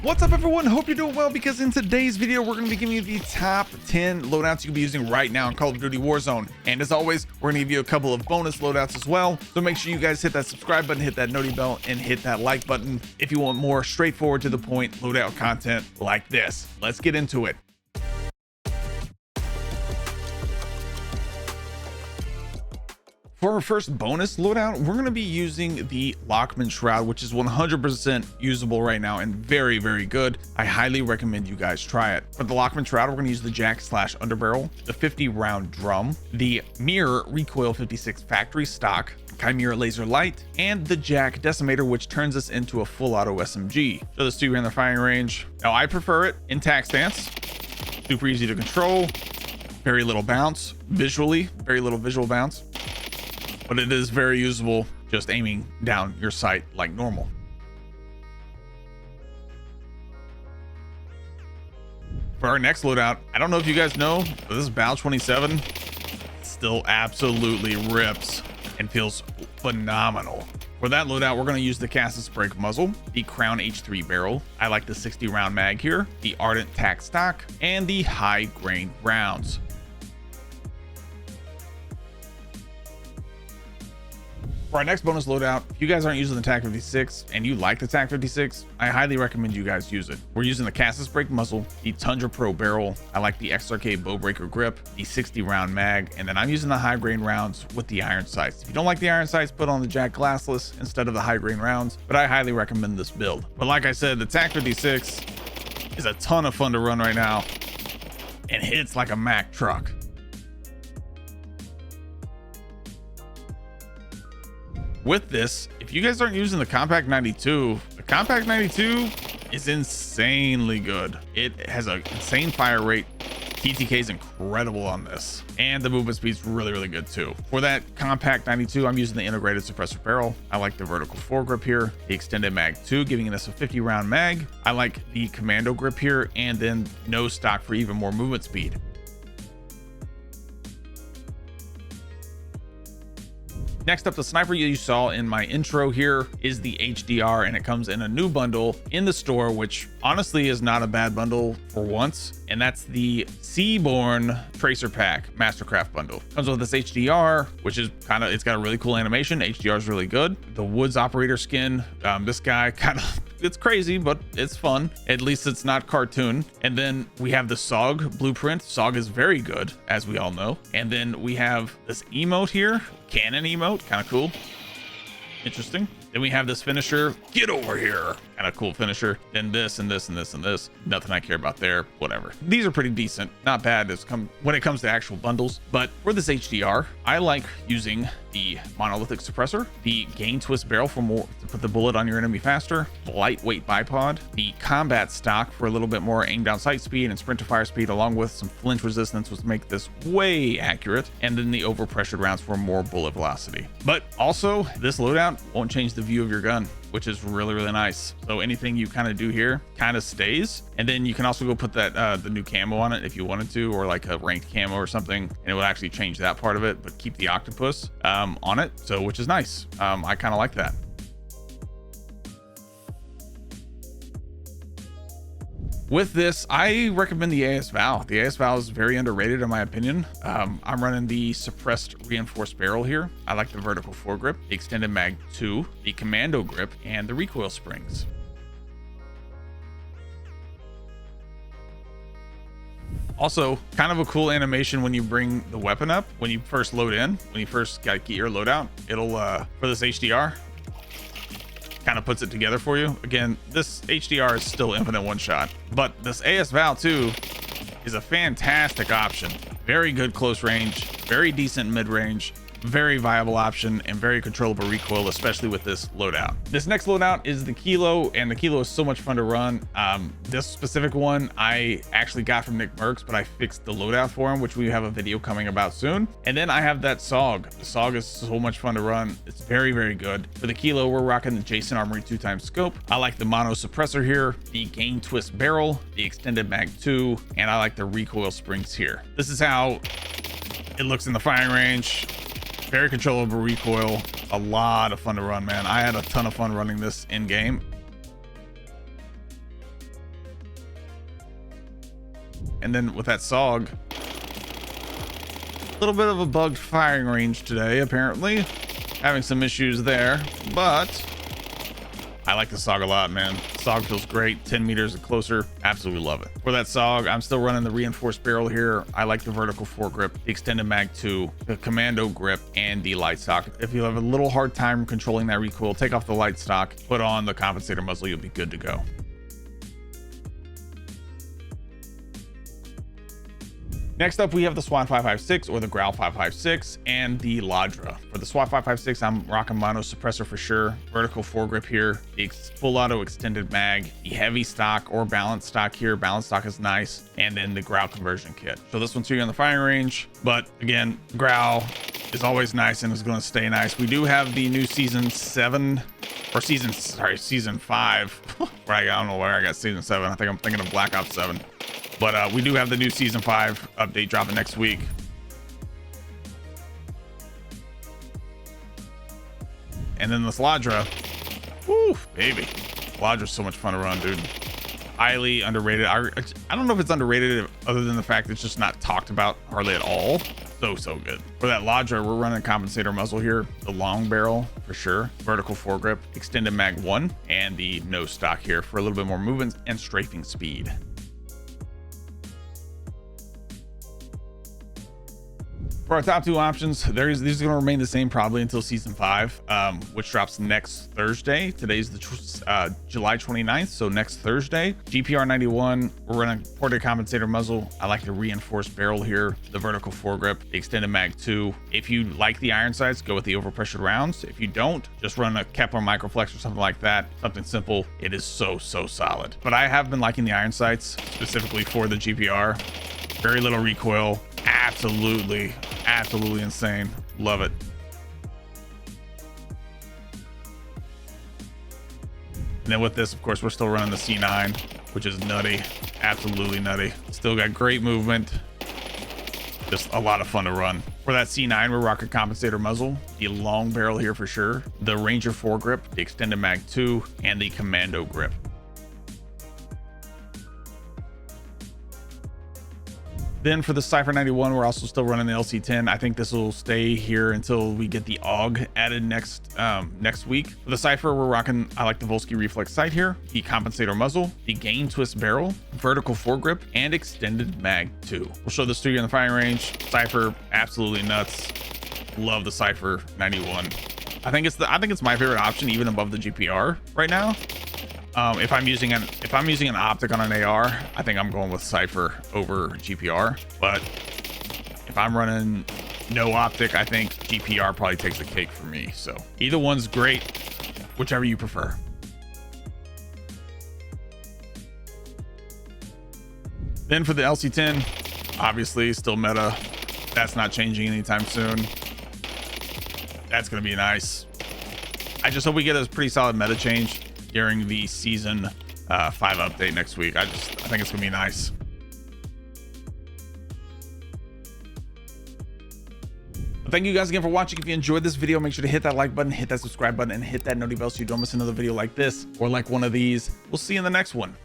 What's up, everyone? Hope you're doing well, because in today's video we're going to be giving you the top 10 loadouts you can be using right now in Call of Duty Warzone. And as always, we're going to give you a couple of bonus loadouts as well, so make sure you guys hit that subscribe button, hit that noti bell, and hit that like button if you want more straightforward to the point loadout content like this. Let's get into it. For our first bonus loadout, we're going to be using the Lockman Shroud, which is 100% usable right now and very, very good. I highly recommend you guys try it. For the Lockman Shroud, we're going to use the Jack/Underbarrel, the 50-round drum, the Mirror Recoil 56 factory stock, Chimera Laser Light, and the Jack Decimator, which turns us into a full auto SMG. So this two around the firing range. Now I prefer it in tac stance. Super easy to control, very little bounce visually, very little visual bounce. But it is very usable just aiming down your sight like normal. For our next loadout, I don't know if you guys know, but this Bal 27 still absolutely rips and feels phenomenal. For that loadout, we're going to use the Cassis Break muzzle, the Crown H3 barrel. I like the 60-round mag here, the Ardent tac stock, and the high grain rounds. For our next bonus loadout, if you guys aren't using the TAC 56 and you like the TAC 56, I highly recommend you guys use it. We're using the Cassis Break muzzle, the Tundra Pro barrel. I like the XRK Bowbreaker grip, the 60-round mag, and then I'm using the high grain rounds with the iron sights. If you don't like the iron sights, put on the Jack Glassless instead of the high grain rounds, but I highly recommend this build. But like I said, the TAC 56 is a ton of fun to run right now and hits like a Mack truck. With this, if you guys aren't using the Compact 92, the Compact 92 is insanely good. It has an insane fire rate. TTK is incredible on this, and the movement speed is really, really good too. For that Compact 92, I'm using the integrated suppressor barrel. I like the vertical foregrip here, the extended mag 2, giving us a 50-round mag. I like the commando grip here, and then no stock for even more movement speed. Next up, the sniper you saw in my intro here is the HDR, and it comes in a new bundle in the store, which honestly is not a bad bundle for once. And that's the Seaborn Tracer Pack Mastercraft bundle. Comes with this HDR, which is it's got a really cool animation. HDR is really good. The Woods operator skin, this guy it's crazy, but it's fun. At least it's not cartoon. And then we have the SOG blueprint. SOG is very good, as we all know. And then we have this emote here, cannon emote, kind of cool. Interesting. Then we have this finisher, get over here, kind of cool finisher. Then this and this and this and this. Nothing I care about there, whatever. These are pretty decent, not bad when it comes to actual bundles. But for this HDR, I like using the monolithic suppressor, the gain twist barrel for more to put the bullet on your enemy faster, the lightweight bipod, the combat stock for a little bit more aim down sight speed and sprint to fire speed, along with some flinch resistance, which make this way accurate, and then the overpressured rounds for more bullet velocity. But also, this loadout won't change the view of your gun, which is really, really nice. So anything you kind of do here kind of stays, and then you can also go put that the new camo on it if you wanted to, or like a ranked camo or something, and it would actually change that part of it, but keep the octopus on it, so which is nice. I kind of like that. With this, I recommend the AS Val. The AS Val is very underrated in my opinion. I'm running the suppressed reinforced barrel here. I like the vertical foregrip, the extended mag 2, the commando grip, and the recoil springs. Also, kind of a cool animation when you bring the weapon up, when you first load in, when you first get your loadout, it'll, for this HDR, kind of puts it together for you. Again, this HDR is still infinite one shot, but this AS Val 2 is a fantastic option. Very good close range, very decent mid range, very viable option, and very controllable recoil, especially with this loadout. This next loadout is the Kilo, and the Kilo is so much fun to run. This specific one I actually got from Nick Merckx, but I fixed the loadout for him, which we have a video coming about soon. And then I have that SOG. The SOG is so much fun to run. It's very, very good. For the Kilo, we're rocking the Jason Armory 2x scope. I like the mono suppressor here, the gain twist barrel, the extended mag 2, and I like the recoil springs here. This is how it looks in the firing range. Very controllable recoil, a lot of fun to run, man. I had a ton of fun running this in game. And then with that SOG, a little bit of a bugged firing range today, apparently. Having some issues there, but I like the SOG a lot, man. SOG feels great. 10 meters and closer. Absolutely love it. For that SOG, I'm still running the reinforced barrel here. I like the vertical foregrip, the extended mag 2, the commando grip, and the light stock. If you have a little hard time controlling that recoil, take off the light stock, put on the compensator muzzle, you'll be good to go. Next up, we have the SWAT 556 or the Growl 556 and the Ladra. For the SWAT 556, I'm rocking mono suppressor for sure. Vertical foregrip here, the full auto extended mag, the heavy stock or balanced stock here. Balanced stock is nice. And then the Growl conversion kit. So this one's here on the firing range. But again, Growl is always nice and is going to stay nice. We do have the new season 5. I don't know where I got season 7. I think I'm thinking of Black Ops 7. But we do have the new season 5 update dropping next week. And then this Ladra, woo, baby. Ladra's so much fun to run, dude. Highly underrated. I don't know if it's underrated other than the fact that it's just not talked about hardly at all. So good. For that Ladra, we're running a compensator muzzle here, the long barrel for sure, vertical foregrip, extended mag 1, and the no stock here for a little bit more movement and strafing speed. For our top 2 options, these are going to remain the same probably until season 5, which drops next Thursday. Today's the July 29th, so next Thursday. GPR 91, we're running ported compensator muzzle. I like the reinforced barrel here, the vertical foregrip, the extended mag 2. If you like the iron sights, go with the overpressured rounds. If you don't, just run a Kepler microflex or something like that, something simple. It is so solid. But I have been liking the iron sights specifically for the GPR. Very little recoil. Absolutely insane. Love it. And then with this, of course, we're still running the C9, which is nutty. Absolutely nutty. Still got great movement. Just a lot of fun to run. For that C9, we're rocking compensator muzzle, the long barrel here for sure, the Ranger foregrip, the extended mag 2, and the commando grip. Then for the Cypher 91, we're also still running the LC10. I think this will stay here until we get the AUG added next week. For the Cypher, we're rocking, I like the Volsky Reflex sight here, the compensator muzzle, the Gain Twist barrel, vertical foregrip, and extended mag 2. We'll show this to you in the firing range. Cypher, absolutely nuts. Love the Cypher 91. I think it's my favorite option, even above the GPR right now. If I'm using an optic on an AR, I think I'm going with Cypher over GPR. But if I'm running no optic, I think GPR probably takes the cake for me. So either one's great, whichever you prefer. Then for the LC10, obviously still meta. That's not changing anytime soon. That's gonna be nice. I just hope we get a pretty solid meta change during the season 5 update next week. I think it's gonna be nice. Thank you guys again for watching. If you enjoyed this video, make sure to hit that like button, hit that subscribe button, and hit that notification bell so you don't miss another video like this or like one of these. We'll see you in the next one.